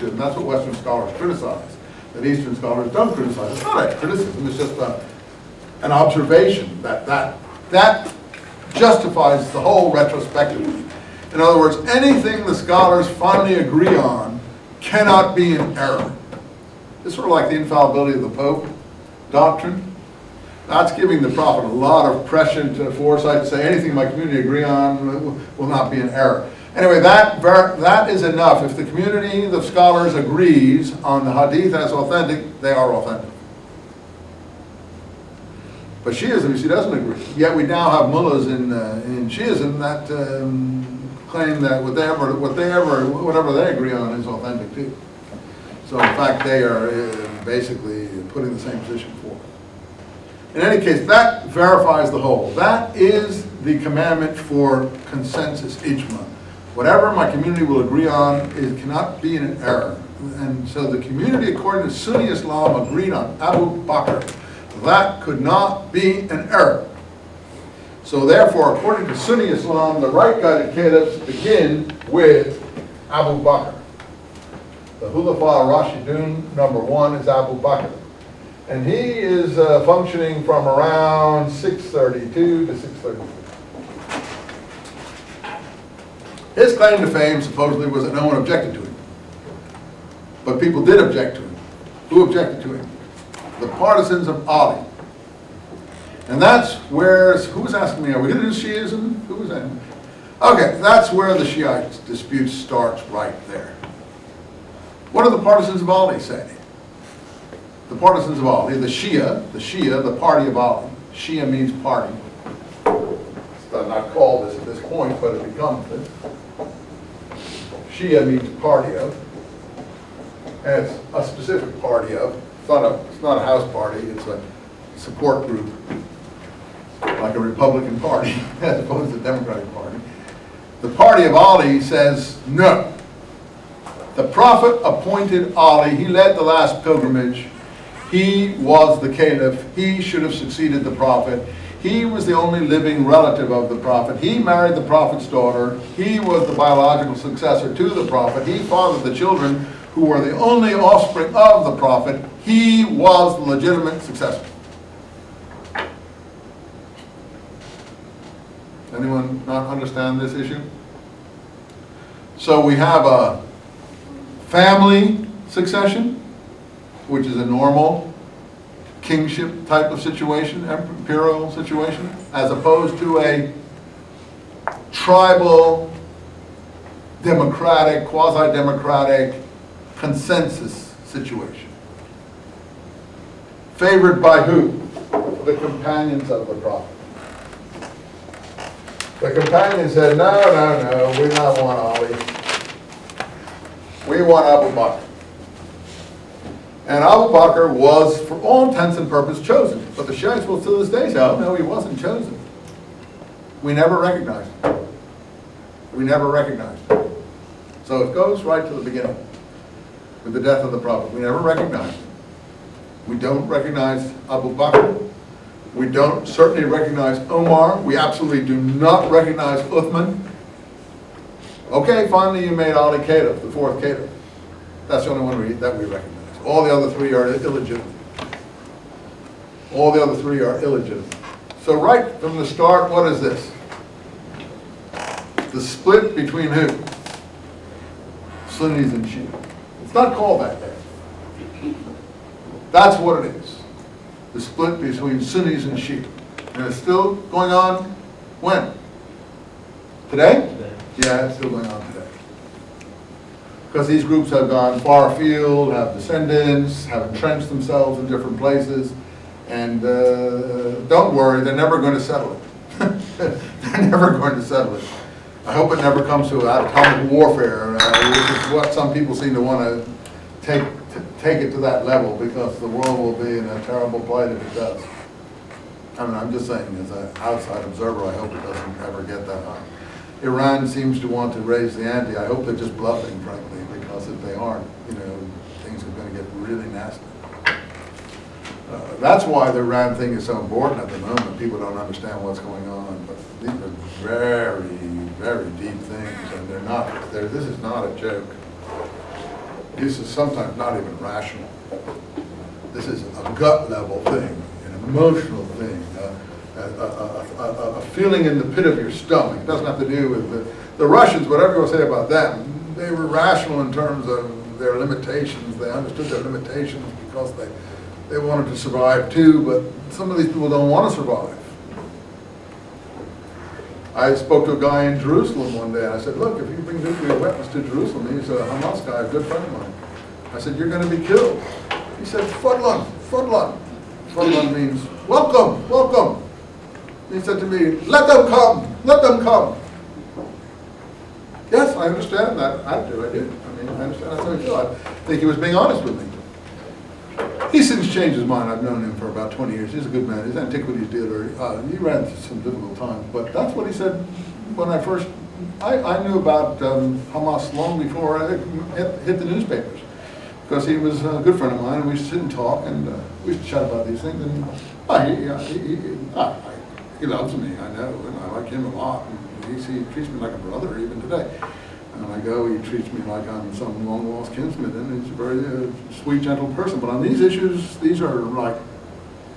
And that's what Western scholars criticize, that Eastern scholars don't criticize. It's not a criticism, it's just an observation that justifies the whole retrospectively. In other words, anything the scholars finally agree on cannot be in error. It's sort of like the infallibility of the Pope doctrine. That's giving the prophet a lot of prescient foresight to say anything my community agree on will not be in error. Anyway, that is enough. If the community of scholars agrees on the hadith as authentic, they are authentic. But Shiism, you see, doesn't agree. Yet we now have mullahs in Shiism that claim that whatever they agree on is authentic too. So in fact, they are basically putting the same position forward. In any case, that verifies the whole. That is the commandment for consensus ijma. Whatever my community will agree on, it cannot be in an error. And so the community, according to Sunni Islam, agreed on Abu Bakr. That could not be an error. So therefore, according to Sunni Islam, the right guided caliphs begin with Abu Bakr. The Khulafa Rashidun, number one, is Abu Bakr. And he is functioning from around 632 to 633. His claim to fame supposedly was that no one objected to him. But people did object to him. Who objected to him? The partisans of Ali. And that's where, who was asking me, are we going to do Shiism? Who was that? Okay, that's where the Shiite dispute starts right there. What do the partisans of Ali say? The partisans of Ali, the Shia, the party of Ali. Shia means party. It's not called this at this point, but it becomes it. Shia means party of. And it's a specific party of. It's not a house party, it's a support group. Like a Republican Party, as opposed to the Democratic Party. The party of Ali says no. The Prophet appointed Ali, he led the last pilgrimage. He was the caliph. He should have succeeded the Prophet. He was the only living relative of the Prophet. He married the Prophet's daughter. He was the biological successor to the Prophet. He fathered the children who were the only offspring of the Prophet. He was the legitimate successor. Anyone not understand this issue? So we have a family succession, which is a normal kingship type of situation, imperial situation, as opposed to a tribal, democratic, quasi-democratic consensus situation. Favored by who? The companions of the Prophet. The companions said, no, we don't want Ali. We want Abu Bakr. And Abu Bakr was, for all intents and purposes, chosen. But the Shiites will to this day say, oh, no, he wasn't chosen. We never recognized him. We never recognized him. So it goes right to the beginning with the death of the Prophet. We never recognized him. We don't recognize Abu Bakr. We don't certainly recognize Omar. We absolutely do not recognize Uthman. Okay, finally you made Ali Caliph, the fourth Caliph. That's the only one that we recognize. All the other three are illegitimate. All the other three are illegitimate. So right from the start, what is this? The split between who? Sunnis and Shia. It's not called that yet. That's what it is. The split between Sunnis and Shia. And it's still going on when? Today? Yeah, it's still going on today. Because these groups have gone far afield, have descendants, have entrenched themselves in different places, and don't worry, they're never going to settle it. They're never going to settle it. I hope it never comes to atomic warfare, which is what some people seem to want to take it to that level, because the world will be in a terrible plight if it does. I mean, I'm just saying, as an outside observer, I hope it doesn't ever get that high. Iran seems to want to raise the ante. I hope they're just bluffing, frankly, because if they aren't, things are going to get really nasty. That's why the Iran thing is so important at the moment. People don't understand what's going on, but these are very, very deep things, and this is not a joke. this is sometimes not even rational. This is a gut level thing, an emotional thing, a feeling in the pit of your stomach. It doesn't have to do with the Russians, whatever you want to say about them. They were rational in terms of their limitations. They understood their limitations because they wanted to survive too, but some of these people don't want to survive. I spoke to a guy in Jerusalem one day, and I said, look, if you bring nuclear weapons to Jerusalem, he's a Hamas guy, a good friend of mine. I said, you're going to be killed. He said, Fadlan, Fadlan. Fadlan means, welcome, welcome. He said to me, let them come, let them come. Yes, I understand that. I do. I mean, I understand that's how he felt. I think he was being honest with me. He's since changed his mind. I've known him for about 20 years. He's a good man. He's an antiquities dealer. He ran through some difficult times, but that's what he said when I first, I knew about Hamas long before I hit the newspapers, because he was a good friend of mine, and we used to sit and talk, and we used to chat about these things, and he loves me, I know, and I like him a lot, and he treats me like a brother even today. And I go, he treats me like I'm some long-lost kinsman, and he's a very sweet, gentle person. But on these issues, these are like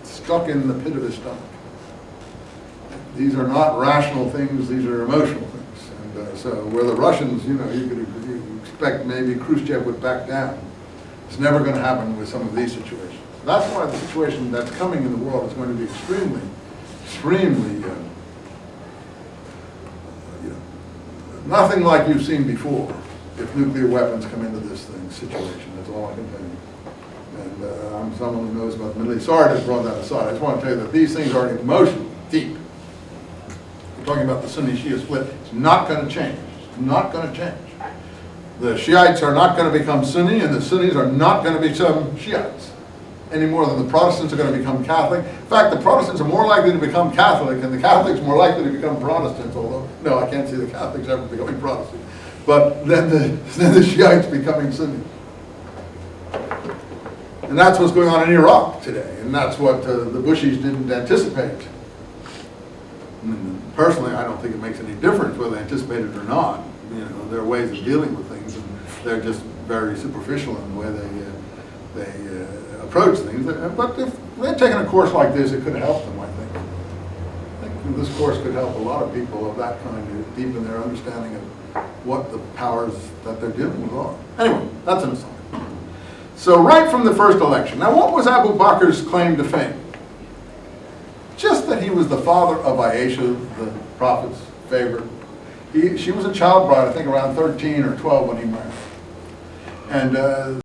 stuck in the pit of his stomach. These are not rational things, these are emotional things. And so where the Russians, you could expect maybe Khrushchev would back down. It's never going to happen with some of these situations. That's why the situation that's coming in the world is going to be extremely, nothing like you've seen before if nuclear weapons come into this situation. That's all I can tell you. And I'm someone who knows about the Middle East. Sorry to have brought that aside. I just want to tell you that these things are emotional, deep. We're talking about the Sunni-Shia split. It's not going to change. It's not going to change. The Shiites are not going to become Sunni, and the Sunnis are not going to become Shiites any more than the Protestants are going to become Catholic. In fact, the Protestants are more likely to become Catholic, and the Catholics are more likely to become Protestants, although, no, I can't see the Catholics ever becoming Protestant. But then the Shiites becoming Sunni. And that's what's going on in Iraq today, and that's what the Bushis didn't anticipate. And personally, I don't think it makes any difference whether they anticipate it or not. There are ways of dealing with things, and they're just very superficial in the way they approach things. But if they'd taken a course like this, it could have helped them, I think. I think this course could help a lot of people of that kind to deepen their understanding of what the powers that they're dealing with are. Anyway, that's an aside. So right from the first election. Now, what was Abu Bakr's claim to fame? Just that he was the father of Aisha, the Prophet's favorite. She was a child bride, I think around 13 or 12 when he married. And